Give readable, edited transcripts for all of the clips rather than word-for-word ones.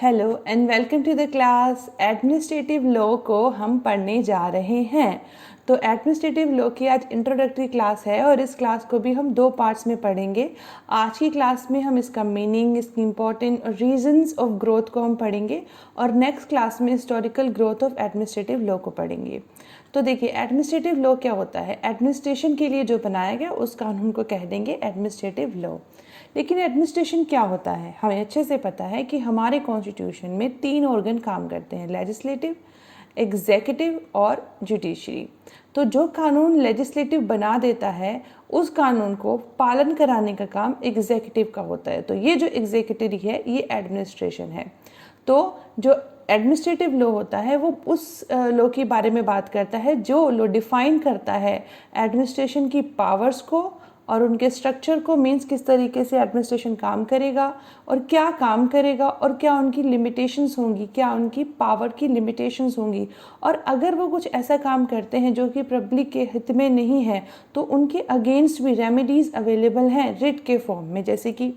Hello and welcome to the class. Administrative law को हम पढ़ने जा रहे हैं। तो एडमिनिस्ट्रेटिव लॉ की आज इंट्रोडक्टरी क्लास है और इस क्लास को भी हम दो पार्ट्स में पढ़ेंगे। आज की क्लास में हम इसका मीनिंग, इसकी इंपॉर्टेंट रीजंस ऑफ ग्रोथ को हम पढ़ेंगे और नेक्स्ट क्लास में historical growth of administrative law को पढ़ेंगे। तो देखिए, एडमिनिस्ट्रेटिव लॉ क्या होता है। एडमिनिस्ट्रेशन के लिए जो बनाया गया उस कानून को कह देंगे एडमिनिस्ट्रेटिव लॉ। लेकिन एडमिनिस्ट्रेशन क्या होता है, हमें अच्छे से पता है कि हमारे कॉन्स्टिट्यूशन में तीन ऑर्गन काम करते हैं, लेजिस्लेटिव, एग्जीक्यूटिव और जुडिशरी। तो जो कानून लेजिस्लेटिव बना देता है उस कानून को पालन कराने का काम एग्जीक्यूटिव का होता है। तो ये जो एग्जीक्यूटिव है ये एडमिनिस्ट्रेशन है। तो जो एडमिनिस्ट्रेटिव लॉ होता है वो उस लॉ के बारे में बात करता है जो लॉ डिफाइन करता है एडमिनिस्ट्रेशन की पावर्स को और उनके स्ट्रक्चर को, मीन्स किस तरीके से एडमिनिस्ट्रेशन काम करेगा और क्या काम करेगा और क्या उनकी लिमिटेशंस होंगी, क्या उनकी पावर की लिमिटेशंस होंगी। और अगर वो कुछ ऐसा काम करते हैं जो कि पब्लिक के हित में नहीं है तो उनके अगेंस्ट भी रेमेडीज़ अवेलेबल हैं रिट के फॉर्म में। जैसे कि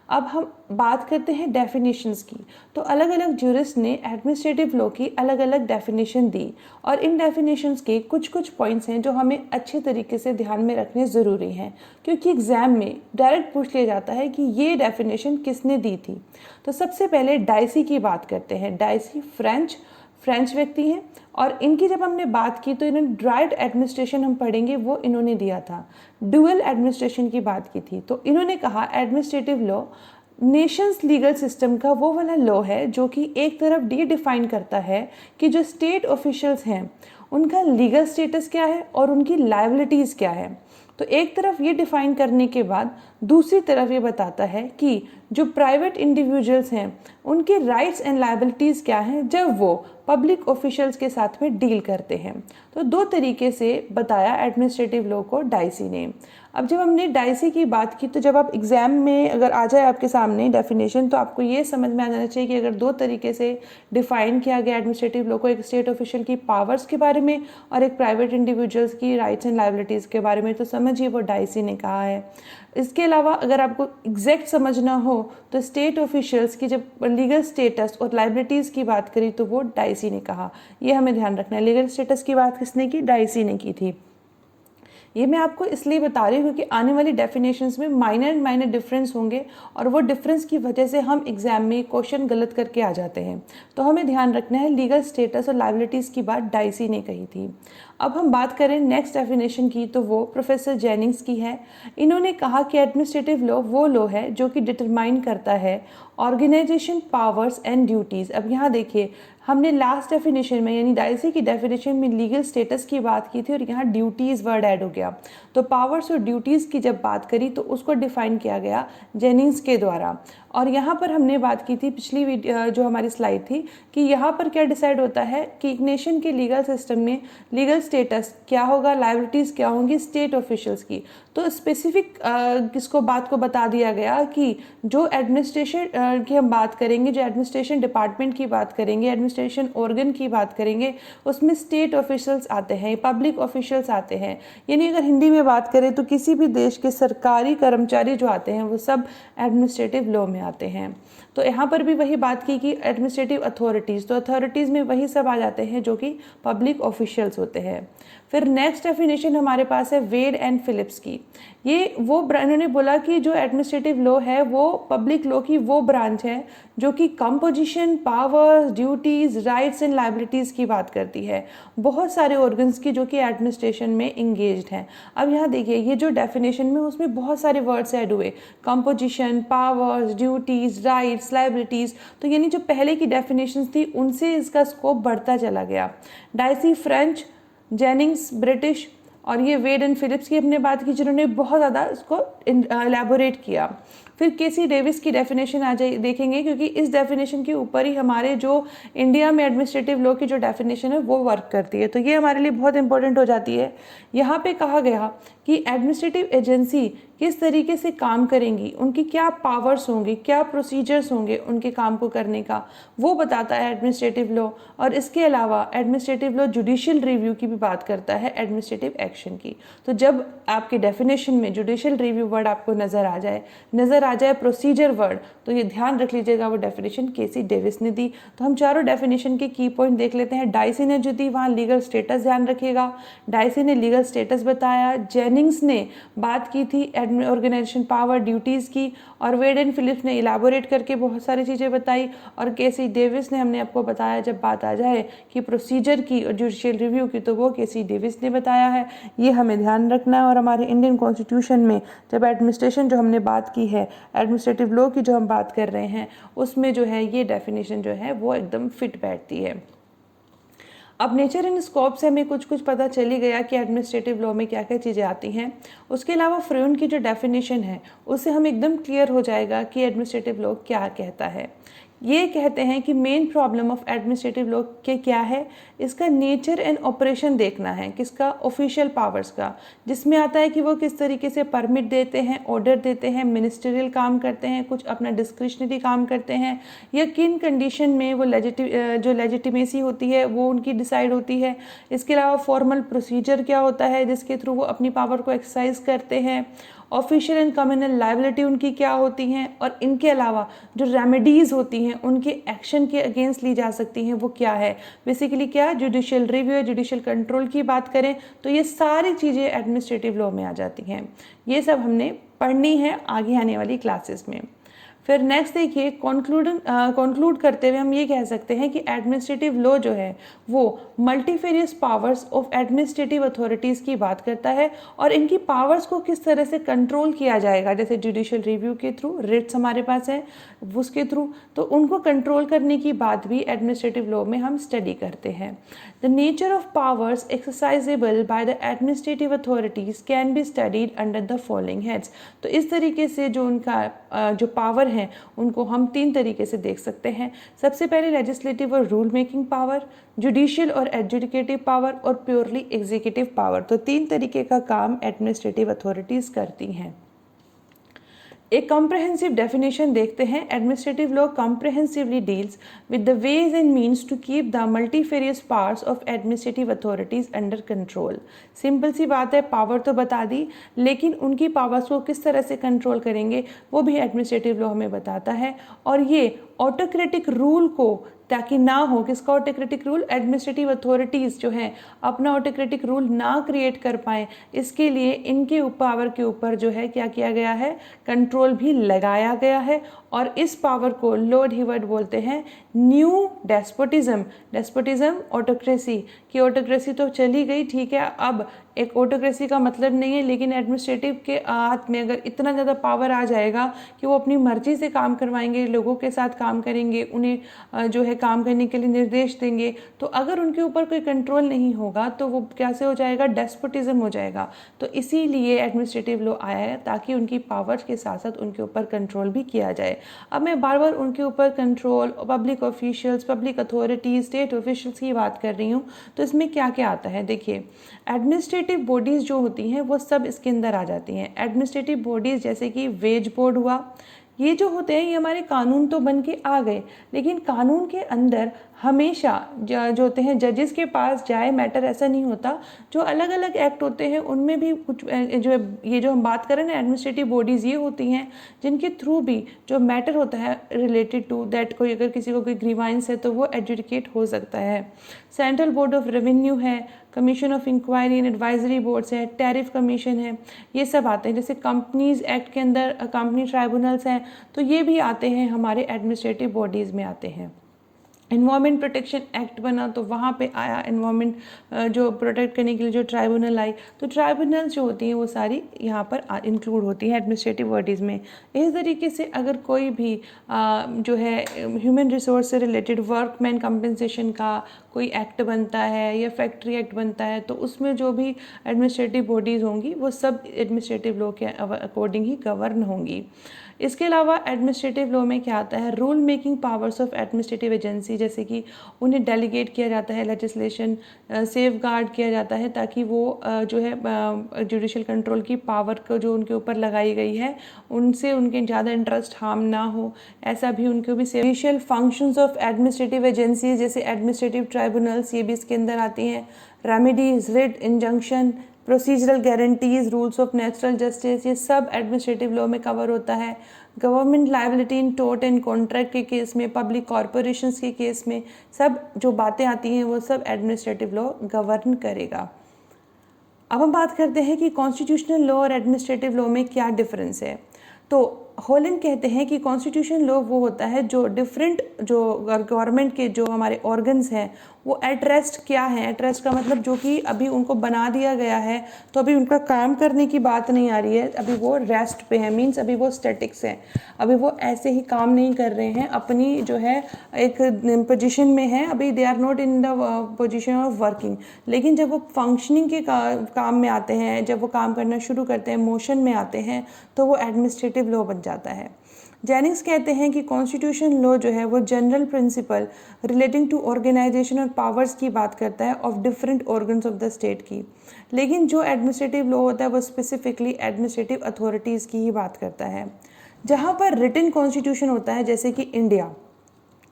अब हम बात करते हैं डेफिनेशंस की। तो अलग अलग ज्यूरिस्ट ने एडमिनिस्ट्रेटिव लॉ की अलग अलग डेफिनेशन दी और इन डेफिनेशंस के कुछ कुछ पॉइंट्स हैं जो हमें अच्छे तरीके से ध्यान में रखने ज़रूरी हैं, क्योंकि एग्जाम में डायरेक्ट पूछ लिया जाता है कि ये डेफिनेशन किसने दी थी। तो सबसे पहले डाइसी की बात करते हैं। डाइसी फ्रेंच व्यक्ति हैं और इनकी जब हमने बात की तो इन्होंने ड्राइड एडमिनिस्ट्रेशन हम पढ़ेंगे वो इन्होंने दिया था, डुअल एडमिनिस्ट्रेशन की बात की थी। तो इन्होंने कहा administrative law Nations legal system का वो वाला लॉ है जो कि एक तरफ ये डिफाइन करता है कि जो स्टेट ऑफिशियल्स हैं उनका लीगल स्टेटस क्या है और उनकी लायबिलिटीज़ क्या है। तो एक तरफ ये डिफाइन करने के बाद दूसरी तरफ ये बताता है कि जो प्राइवेट इंडिविजुअल्स हैं उनके राइट्स एंड लायबिलिटीज़ क्या हैं जब वो पब्लिक ऑफिशियल्स के साथ में डील करते हैं। तो दो तरीके से बताया एडमिनिस्ट्रेटिव लॉ को डाइसी ने। अब जब हमने डाइसी की बात की तो जब आप एग्जाम में अगर आ जाए आपके सामने डेफिनेशन तो आपको ये समझ में आ जाना चाहिए कि अगर दो तरीके से डिफाइन किया गया एडमिनिस्ट्रेटिव लॉ को, एक स्टेट ऑफिशियल की पावर्स के बारे में और एक प्राइवेट इंडिविजुअल्स की राइट्स एंड लायबिलिटीज़ के बारे में, तो समझिए वो डाइसी ने कहा है। इसके अलावा अगर आपको एग्जैक्ट समझना हो तो स्टेट ऑफिशियल्स की जब लीगल स्टेटस और लायबिलिटीज़ की बात करी तो वो डाइसी ने कहा। ये हमें ध्यान रखना है, लीगल स्टेटस की बात किसने की, डाइसी ने की थी। ये मैं आपको इसलिए बता रही हूँ कि आने वाली डेफिनेशंस में माइनर डिफरेंस होंगे और वो डिफरेंस की वजह से हम एग्जाम में क्वेश्चन गलत करके आ जाते हैं। तो हमें ध्यान रखना है, लीगल स्टेटस और लायबिलिटीज़ की बात डाइसी ने कही थी। अब हम बात करें नेक्स्ट डेफिनेशन की तो वो प्रोफेसर जेनिंग्स की है। इन्होंने कहा कि एडमिनिस्ट्रेटिव लॉ वो लॉ है जो कि डिटरमाइन करता है ऑर्गेनाइजेशन पावर्स एंड ड्यूटीज़। अब यहाँ देखिए, हमने लास्ट डेफिनेशन में यानी डाइसी की डेफिनेशन में लीगल स्टेटस की बात की थी और यहाँ ड्यूटीज़ वर्ड ऐड हो गया। तो पावर्स और ड्यूटीज़ की जब बात करी तो उसको डिफाइन किया गया जेनिंग्स के द्वारा। और यहाँ पर हमने बात की थी पिछली जो हमारी स्लाइड थी कि यहाँ पर क्या डिसाइड होता है कि एक नेशन के लीगल सिस्टम में लीगल स्टेटस क्या होगा, लायबिलिटीज़ क्या होंगी स्टेट ऑफिशियल्स की। तो स्पेसिफिक किसको बात को बता दिया गया कि जो एडमिनिस्ट्रेशन की हम बात करेंगे, जो एडमिनिस्ट्रेशन डिपार्टमेंट की बात करेंगे, एडमिनिस्ट्रेशन ऑर्गन की बात करेंगे, उसमें स्टेट ऑफिशियल्स आते हैं, पब्लिक ऑफिशियल्स आते हैं। यानी अगर हिंदी में बात करें तो किसी भी देश के सरकारी कर्मचारी जो आते हैं वो सब एडमिनिस्ट्रेटिव लॉ में आते हैं। तो यहाँ पर भी वही बात की कि एडमिनिस्ट्रेटिव अथॉरिटीज़, तो अथॉरिटीज़ में वही सब आ जाते हैं जो कि पब्लिक ऑफिशियल्स होते हैं। फिर नेक्स्ट डेफिनेशन हमारे पास है वेड एंड फिलिप्स की। ये वो इन्होंने बोला कि जो एडमिनिस्ट्रेटिव लॉ है वो पब्लिक लॉ की वो ब्रांच है जो कि composition, powers, duties, rights and liabilities की बात करती है, बहुत सारे ऑर्गन्स की जो कि एडमिनिस्ट्रेशन में इंगेज्ड हैं। अब यहाँ देखिए, ये जो डेफिनेशन में उसमें बहुत सारे वर्ड्स ऐड हुए, composition, powers, duties, rights, liabilities. तो यानी जो पहले की डेफिनेशंस थी उनसे इसका स्कोप बढ़ता चला गया। डाइसी फ्रेंच, जेनिंग्स ब्रिटिश और ये वेड एंड फिलिप्स की हमने बात की जिन्होंने बहुत ज़्यादा इसको एलैबोरेट किया। फिर केसी डेविस की डेफिनेशन आ जाए देखेंगे, क्योंकि इस डेफिनेशन के ऊपर ही हमारे जो इंडिया में एडमिनिस्ट्रेटिव लॉ की जो डेफिनेशन है वो वर्क करती है। तो ये हमारे लिए बहुत इंपॉर्टेंट हो जाती है। यहाँ पे कहा गया कि एडमिनिस्ट्रेटिव एजेंसी किस तरीके से काम करेंगी, उनकी क्या पावर्स होंगी, क्या प्रोसीजर्स होंगे उनके काम को करने का, वो बताता है एडमिनिस्ट्रेटिव लॉ। और इसके अलावा एडमिनिस्ट्रेटिव लॉ जुडिशियल रिव्यू की भी बात करता है, एडमिनिस्ट्रेटिव एक्शन की। तो जब आपके डेफिनेशन में जुडिशियल रिव्यू वर्ड आपको नज़र आ जाए प्रोसीजर वर्ड, तो ये ध्यान रख लीजिएगा वो डेफिनेशन केसी डेविस ने दी। तो हम चारों डेफिनेशन के की पॉइंट देख लेते हैं। डाइसी ने जो दी वहाँ लीगल स्टेटस ध्यान रखिएगा, डाइसी ने लीगल स्टेटस बताया। जेनिंग्स ने बात की थी ऑर्गेनाइजेशन पावर ड्यूटीज़ की, और वेड एंड फिलिप्स ने इलाबोरेट करके बहुत सारी चीज़ें बताई, और केसी डेविस ने हमने आपको बताया जब बात आ जाए कि प्रोसीजर की और जुडिशियल रिव्यू की, तो वो केसी डेविस ने बताया है। ये हमें ध्यान रखना है। और हमारे इंडियन कॉन्स्टिट्यूशन में जब एडमिनिस्ट्रेशन जो हमने बात की है, एडमिनिस्ट्रेटिव लॉ की जो हम बात कर रहे हैं, उसमें जो है ये डेफिनेशन जो है वो एकदम फिट बैठती है। अब नेचर एंड स्कोप से हमें कुछ पता चल ही गया कि एडमिनिस्ट्रेटिव लॉ में क्या क्या चीज़ें आती हैं। उसके अलावा फ्रेउन की जो डेफिनेशन है उससे हम एकदम क्लियर हो जाएगा कि एडमिनिस्ट्रेटिव लॉ क्या कहता है। ये कहते हैं कि main problem of administrative law के क्या है, इसका नेचर एंड ऑपरेशन देखना है, किसका, ऑफिशियल पावर्स का, जिसमें आता है कि वो किस तरीके से परमिट देते हैं, ऑर्डर देते हैं, मिनिस्ट्रियल काम करते हैं, कुछ अपना डिस्क्रिशनरी काम करते हैं, या किन कंडीशन में वो जो लेजिटिमेसी होती है वो उनकी डिसाइड होती है। इसके अलावा फॉर्मल प्रोसीजर क्या होता है जिसके थ्रू वो अपनी पावर को एक्सरसाइज करते हैं, ऑफिशियल एंड कम्युनल लायबिलिटी उनकी क्या होती हैं, और इनके अलावा जो रेमेडीज़ होती हैं उनके एक्शन के अगेंस्ट ली जा सकती हैं वो क्या है। बेसिकली क्या, जुडिशियल रिव्यू, जुडिशियल कंट्रोल की बात करें तो ये सारी चीज़ें एडमिनिस्ट्रेटिव लॉ में आ जाती हैं। ये सब हमने पढ़नी है आगे आने वाली क्लासेस में। फिर नेक्स्ट देखिए, कंक्लूड करते हुए हम ये कह सकते हैं कि एडमिनिस्ट्रेटिव लॉ जो है वो multifarious powers of administrative authorities की बात करता है, और इनकी पावर्स को किस तरह से कंट्रोल किया जाएगा, जैसे जुडिशियल रिव्यू के थ्रू, रिट्स हमारे पास है उसके थ्रू, तो उनको कंट्रोल करने की बात भी एडमिनिस्ट्रेटिव लॉ में हम स्टडी करते हैं। The nature of powers exercisable by the administrative authorities can be studied under the following heads. तो इस तरीके से जो उनका जो पावर हैं उनको हम 3 तरीके से देख सकते हैं। सबसे पहले लेजिस्लेटिव और रूल मेकिंग पावर, जुडिशियल और एडजुडिकेटिव पावर, और प्योरली एग्जीक्यूटिव पावर। तो 3 तरीके का काम एडमिनिस्ट्रेटिव अथॉरिटीज़ करती हैं। एक कॉम्प्रहेंसिव डेफिनेशन देखते हैं। Administrative law comprehensively deals with the ways and means to keep the multifarious powers of administrative authorities under control. Simple सी बात है, पावर तो बता दी, लेकिन उनकी पावर्स को किस तरह से कंट्रोल करेंगे वो भी एडमिनिस्ट्रेटिव लॉ हमें बताता है। और ये ऑटोक्रेटिक रूल को ताकि ना हो, किसका ऑटोक्रेटिक रूल, एडमिनिस्ट्रेटिव अथॉरिटीज़ जो हैं अपना ऑटोक्रेटिक रूल ना क्रिएट कर पाएँ, इसके लिए इनके पावर के ऊपर जो है क्या किया गया है, कंट्रोल भी लगाया गया है। और इस पावर को लॉर्ड हिवर्ट बोलते हैं न्यू डेस्पोटिज्म। डेस्पोटिज्म ऑटोक्रेसी की, ऑटोक्रेसी तो चली गई, ठीक है, अब एक ऑटोक्रेसी का मतलब नहीं है, लेकिन एडमिनिस्ट्रेटिव के हाथ में अगर इतना ज़्यादा पावर आ जाएगा कि वो अपनी मर्जी से काम करवाएंगे, लोगों के साथ काम करेंगे, उन्हें जो है काम करने के लिए निर्देश देंगे, तो अगर उनके ऊपर कोई कंट्रोल नहीं होगा तो वो कैसे हो जाएगा, डेस्पोटिज्म हो जाएगा। तो इसीलिए एडमिनिस्ट्रेटिव लॉ आया है ताकि उनकी पावर्स के साथ साथ उनके ऊपर कंट्रोल भी किया जाए। अब मैं बार बार उनके ऊपर control, public officials, public authorities, state officials की बात कर रही हूँ। तो इसमें क्या क्या आता है, देखिए एडमिनिस्ट्रेटिव बॉडीज़ जो होती हैं वो सब इसके अंदर आ जाती हैं। एडमिनिस्ट्रेटिव बॉडीज़ जैसे कि वेज बोर्ड हुआ, ये जो होते हैं ये हमारे कानून तो बन के आ गए, लेकिन कानून के अंदर हमेशा जो होते हैं जजेस के पास जाए मैटर, ऐसा नहीं होता। जो अलग अलग एक्ट होते हैं उनमें भी कुछ जो ये जो हम बात करें ना, एडमिनिस्ट्रेटिव बॉडीज़ ये होती हैं जिनके थ्रू भी जो मैटर होता है रिलेटेड टू दैट, कोई अगर किसी को कोई ग्रीवांस है तो वो एडजुडिकेट हो सकता है। सेंट्रल बोर्ड ऑफ रेवेन्यू है, commission of inquiry and advisory boards है, टैरिफ कमीशन है, ये सब आते हैं। जैसे कंपनीज एक्ट के अंदर कंपनी ट्राइब्यूनल्स हैं, तो ये भी आते हैं, हमारे एडमिनिस्ट्रेटिव बॉडीज़ में आते हैं। एनवायरमेंट प्रोटेक्शन एक्ट बना तो वहाँ पे आया एनवायरमेंट जो प्रोटेक्ट करने के लिए जो ट्राइब्यूनल आई, तो ट्राइब्यूनल्स जो होती हैं वो सारी यहाँ पर इंक्लूड होती हैं एडमिनिस्ट्रेटिव बॉडीज़ में। इस तरीके से अगर कोई भी जो है ह्यूमन रिसोर्स से रिलेटेड वर्कमैन कंपनसेशन का कोई एक्ट बनता है या फैक्ट्री एक्ट बनता है, तो उसमें जो भी एडमिनिस्ट्रेटिव बॉडीज़ होंगी वो सब एडमिनिस्ट्रेटिव लॉ के अकॉर्डिंग ही गवर्न होंगी। इसके अलावा एडमिनिस्ट्रेटिव लॉ में क्या आता है, rule making powers of administrative agency, जैसे कि उन्हें डेलीगेट किया जाता है लेजिस्लेशन, सेफ गार्ड किया जाता है ताकि वो जो है जुडिशल कंट्रोल की पावर को जो उनके ऊपर लगाई गई है उनसे उनके ज़्यादा इंटरेस्ट हार्म ना हो, ऐसा भी उनको भी। Judicial functions of administrative agencies जैसे एडमिनिस्ट्रेटिव ट्राइब्यूनल्स, ये भी इसके अंदर आती हैं। Remedies, writ, injunction, procedural guarantees, rules of natural justice, ये सब एडमिनिस्ट्रेटिव लॉ में कवर होता है। Government liability in tort and contract के केस में, पब्लिक कॉरपोरेशंस के केस में, सब जो बातें आती हैं वो सब एडमिनिस्ट्रेटिव लॉ गवर्न करेगा। अब हम बात करते हैं कि कॉन्स्टिट्यूशनल लॉ और एडमिनिस्ट्रेटिव लॉ में क्या डिफरेंस है। तो हॉलैंड कहते हैं कि कॉन्स्टिट्यूशन लॉ वो होता है जो डिफरेंट जो गवर्नमेंट के जो हमारे ऑर्गन्स हैं वो एट रेस्ट क्या है, एट रेस्ट का मतलब जो कि अभी उनको बना दिया गया है तो अभी उनका काम करने की बात नहीं आ रही है, अभी वो रेस्ट पे है, मीन्स अभी वो स्टैटिक्स है, अभी वो ऐसे ही काम नहीं कर रहे हैं, अपनी जो है एक पोजीशन में है, अभी they are not in the position of working. लेकिन जब वो फंक्शनिंग के काम में आते हैं, जब वो काम करना शुरू करते हैं, मोशन में आते हैं, तो वो एडमिनिस्ट्रेटिव लॉ बन जाता है। जेनिंग्स कहते हैं कि कॉन्स्टिट्यूशन लॉ जो है वो general principle relating to organisation और पावर्स की बात करता है of different organs of the state की, लेकिन जो एडमिनिस्ट्रेटिव लॉ होता है वो स्पेसिफिकली एडमिनिस्ट्रेटिव अथॉरिटीज़ की ही बात करता है। जहाँ पर रिटन कॉन्स्टिट्यूशन होता है जैसे कि इंडिया,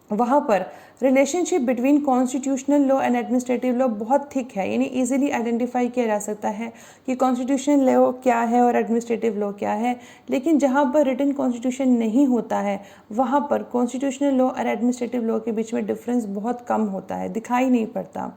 वहाँ पर relationship between constitutional law and administrative law बहुत थिक है, यानी इजीली आइडेंटिफाई किया जा सकता है कि कॉन्स्टिट्यूशनल लॉ क्या है और एडमिनिस्ट्रेटिव लॉ क्या है। लेकिन जहाँ पर रिटन कॉन्स्टिट्यूशन नहीं होता है वहाँ पर कॉन्स्टिट्यूशनल लॉ और एडमिनिस्ट्रेटिव लॉ के बीच में डिफरेंस बहुत कम होता है, दिखाई नहीं पड़ता।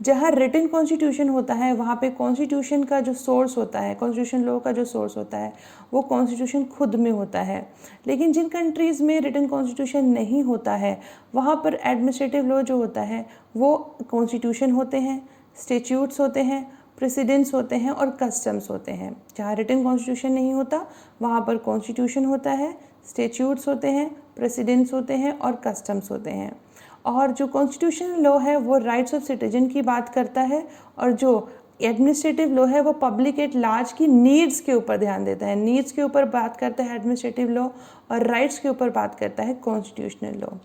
जहाँ रिटन कॉन्स्टिट्यूशन होता है वहाँ पे कॉन्स्टिट्यूशन का जो सोर्स होता है, कॉन्स्टिट्यूशन लॉ का जो सोर्स होता है वो कॉन्स्टिट्यूशन खुद में होता है। लेकिन जिन कंट्रीज़ में रिटन कॉन्स्टिट्यूशन नहीं होता है वहाँ पर एडमिनिस्ट्रेटिव लॉ जो होता है वो कॉन्स्टिट्यूशन होते हैं, स्टेट्यूट्स होते हैं, प्रेसिडेंट्स होते हैं और कस्टम्स होते हैं। जहाँ रिटन कॉन्स्टिट्यूशन नहीं होता वहाँ पर कॉन्स्टिट्यूशन होता है, स्टेट्यूट्स होते हैं, प्रेसिडेंट्स होते हैं और कस्टम्स होते हैं। और जो कॉन्स्टिट्यूशनल लॉ है वो राइट्स ऑफ सिटीजन की बात करता है और जो एडमिनिस्ट्रेटिव लॉ है वो पब्लिक एट लार्ज की नीड्स के ऊपर ध्यान देता है। नीड्स के ऊपर बात करता है एडमिनिस्ट्रेटिव लॉ और राइट्स के ऊपर बात करता है कॉन्स्टिट्यूशनल लॉ।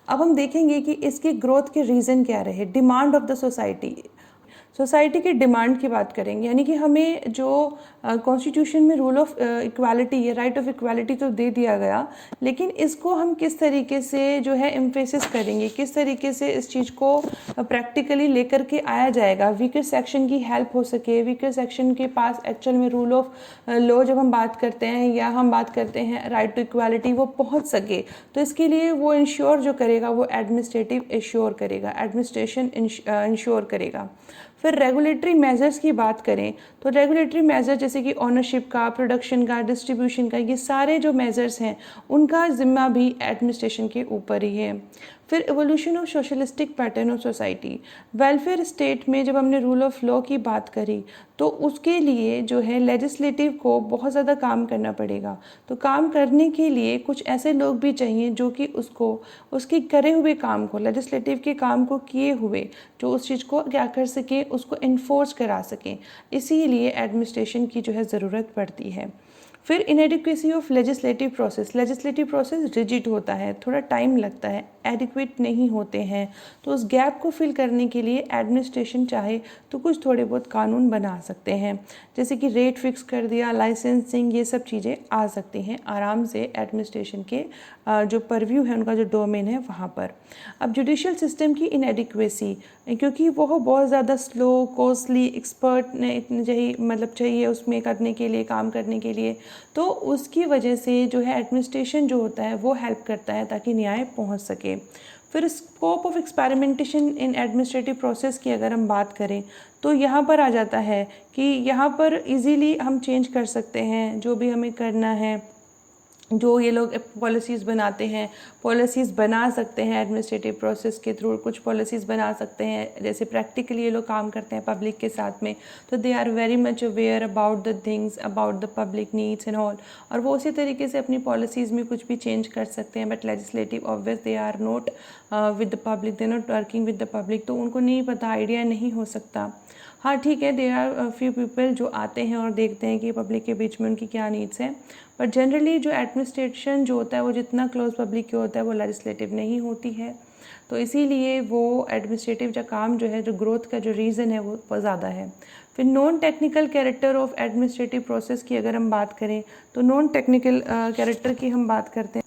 अब हम देखेंगे कि इसकी ग्रोथ के रीज़न क्या रहे। डिमांड ऑफ द सोसाइटी की डिमांड की बात करेंगे, यानी कि हमें जो कॉन्स्टिट्यूशन में रूल ऑफ इक्वालिटी या राइट ऑफ इक्वालिटी तो दे दिया गया, लेकिन इसको हम किस तरीके से जो है एम्फेसिस करेंगे, किस तरीके से इस चीज़ को प्रैक्टिकली लेकर के आया जाएगा, वीकर सेक्शन की हेल्प हो सके, वीकर सेक्शन के पास एक्चुअल में रूल ऑफ लॉ जब हम बात करते हैं या हम बात करते हैं राइट टू इक्वालिटी वो पहुंच सके, तो इसके लिए वो इंश्योर जो करेगा वो एडमिनिस्ट्रेटिव इंश्योर करेगा, एडमिनिस्ट्रेशन इंश्योर करेगा। फिर रेगुलेटरी मेजर्स की बात करें तो रेगुलेटरी मेजर जैसे कि ओनरशिप का, प्रोडक्शन का, डिस्ट्रीब्यूशन का, ये सारे जो मेजर्स हैं उनका जिम्मा भी एडमिनिस्ट्रेशन के ऊपर ही है। फिर evolution of socialistic pattern of society, welfare state में जब हमने रूल ऑफ लॉ की बात करी तो उसके लिए जो है लेजिस्लेटिव को बहुत ज़्यादा काम करना पड़ेगा। तो काम करने के लिए कुछ ऐसे लोग भी चाहिए जो कि उसको उसके करे हुए काम को, लेजिस्लेटिव के काम को किए हुए, जो उस चीज़ को क्या कर सके, उसको इन्फोर्स करा सकें। इसीलिए एडमिनिस्ट्रेशन की जो है ज़रूरत पड़ती है। फिर inadequacy of legislative process rigid होता है, थोड़ा टाइम लगता है, एडिक्वेट नहीं होते हैं, तो उस गैप को फिल करने के लिए एडमिनिस्ट्रेशन चाहे तो कुछ थोड़े बहुत कानून बना सकते हैं, जैसे कि रेट फिक्स कर दिया, लाइसेंसिंग, ये सब चीज़ें आ सकती हैं आराम से एडमिनिस्ट्रेशन के जो परव्यू है, उनका जो डोमेन है वहाँ पर। अब जुडिशियल सिस्टम की इनएडिक्वेसी, क्योंकि वह बहुत ज़्यादा स्लो, कॉस्टली, एक्सपर्ट चाहिए उसमें करने के लिए, काम करने के लिए, तो उसकी वजह से जो है एडमिनिस्ट्रेशन जो होता है वो हेल्प करता है ताकि न्याय पहुंच सके। फिर scope of experimentation in administrative process की अगर हम बात करें तो यहाँ पर आ जाता है कि यहाँ पर इजीली हम चेंज कर सकते हैं जो भी हमें करना है। जो ये लोग पॉलिसीज़ बनाते हैं, पॉलिसीज़ बना सकते हैं एडमिनिस्ट्रेटिव प्रोसेस के थ्रू, कुछ पॉलिसीज़ बना सकते हैं, जैसे प्रैक्टिकली ये लोग काम करते हैं पब्लिक के साथ में, तो they are very much aware about the things, about the public needs and all, और वो उसी तरीके से अपनी पॉलिसीज़ में कुछ भी चेंज कर सकते हैं। But legislative obvious they are not with the public, they not working with the public, तो उनको नहीं पता, आइडिया नहीं हो सकता। हाँ ठीक है, देयर आर फ्यू पीपल जो आते हैं और देखते हैं कि पब्लिक के बीच में उनकी क्या नीड्स हैं, बट जनरली जो एडमिनिस्ट्रेशन जो होता है वो जितना क्लोज पब्लिक के होता है वो लेजिस्लेटिव नहीं होती है, तो इसीलिए वो एडमिनिस्ट्रेटिव जो काम जो है, जो ग्रोथ का जो रीज़न है वो ज़्यादा है। फिर non technical character of administrative process की अगर हम बात करें तो नॉन टेक्निकल कैरेक्टर की हम बात करते हैं,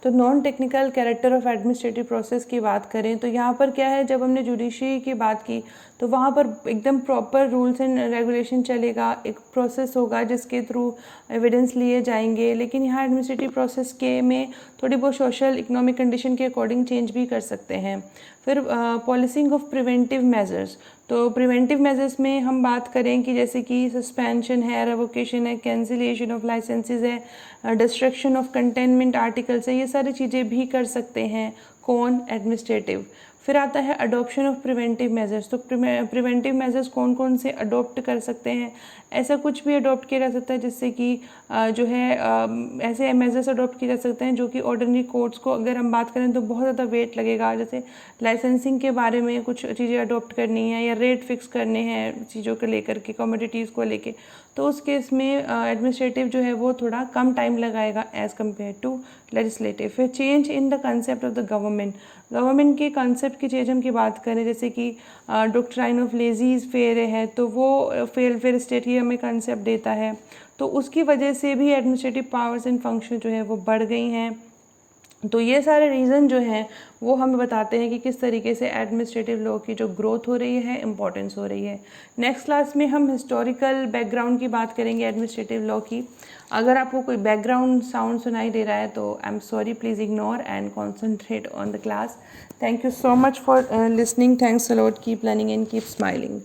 तो non technical character of administrative process की बात करें तो यहाँ पर क्या है, जब हमने जुडिशरी की बात की तो वहाँ पर एकदम प्रॉपर रूल्स एंड रेगुलेशन चलेगा, एक प्रोसेस होगा जिसके थ्रू एविडेंस लिए जाएंगे। लेकिन यहाँ एडमिनिस्ट्रेटिव प्रोसेस के में थोड़ी बहुत सोशल इकोनॉमिक कंडीशन के अकॉर्डिंग चेंज भी कर सकते हैं। फिर पॉलिसिंग ऑफ प्रिवेंटिव मेजर्स, तो प्रिवेंटिव मेजर्स में हम बात करें कि जैसे कि सस्पेंशन है, रेवोकेशन है, कैंसिलेशन ऑफ लाइसेंसेस है, डिस्ट्रक्शन ऑफ कंटेनमेंट आर्टिकल्स है, ये सारी चीज़ें भी कर सकते हैं कौन, एडमिनिस्ट्रेटिव। फिर आता है अडॉप्शन ऑफ प्रिवेंटिव मेजर्स, तो प्रिवेंटिव मेजर्स कौन कौन से अडॉप्ट कर सकते हैं, ऐसा कुछ भी अडॉप्ट किया जा सकता है जिससे कि जो है ऐसे मेजर्स अडॉप्ट किए जा सकते हैं जो कि ऑर्डिनरी कोर्ट्स को अगर हम बात करें तो बहुत ज़्यादा वेट लगेगा। जैसे लाइसेंसिंग के बारे में कुछ चीज़ें अडॉप्ट करनी है या रेट फिक्स करने हैं चीज़ों को लेकर के, कमोडिटीज़ को लेके, तो उस केस में एडमिनिस्ट्रेटिव जो है वो थोड़ा कम टाइम लगाएगा एज़ कम्पेयर टू लेजिस्लेटिव। फिर change in the concept of the government के कंसेप्ट की चीज़ हम की बात करें, जैसे कि डॉक्ट्राइन ऑफ लेजीज फेयर है, तो वो फेयर स्टेट ही हमें कंसेप्ट देता है, तो उसकी वजह से भी एडमिनिस्ट्रेटिव पावर्स एंड फंक्शन जो है वो बढ़ गई हैं। तो ये सारे रीज़न जो हैं वो हमें बताते हैं कि किस तरीके से एडमिनिस्ट्रेटिव लॉ की जो ग्रोथ हो रही है, इम्पोर्टेंस हो रही है। नेक्स्ट क्लास में हम हिस्टोरिकल बैकग्राउंड की बात करेंगे एडमिनिस्ट्रेटिव लॉ की। अगर आपको कोई बैकग्राउंड साउंड सुनाई दे रहा है तो I am sorry, please ignore and concentrate on the class. Thank you so much for listening, thanks a lot, keep learning and keep smiling.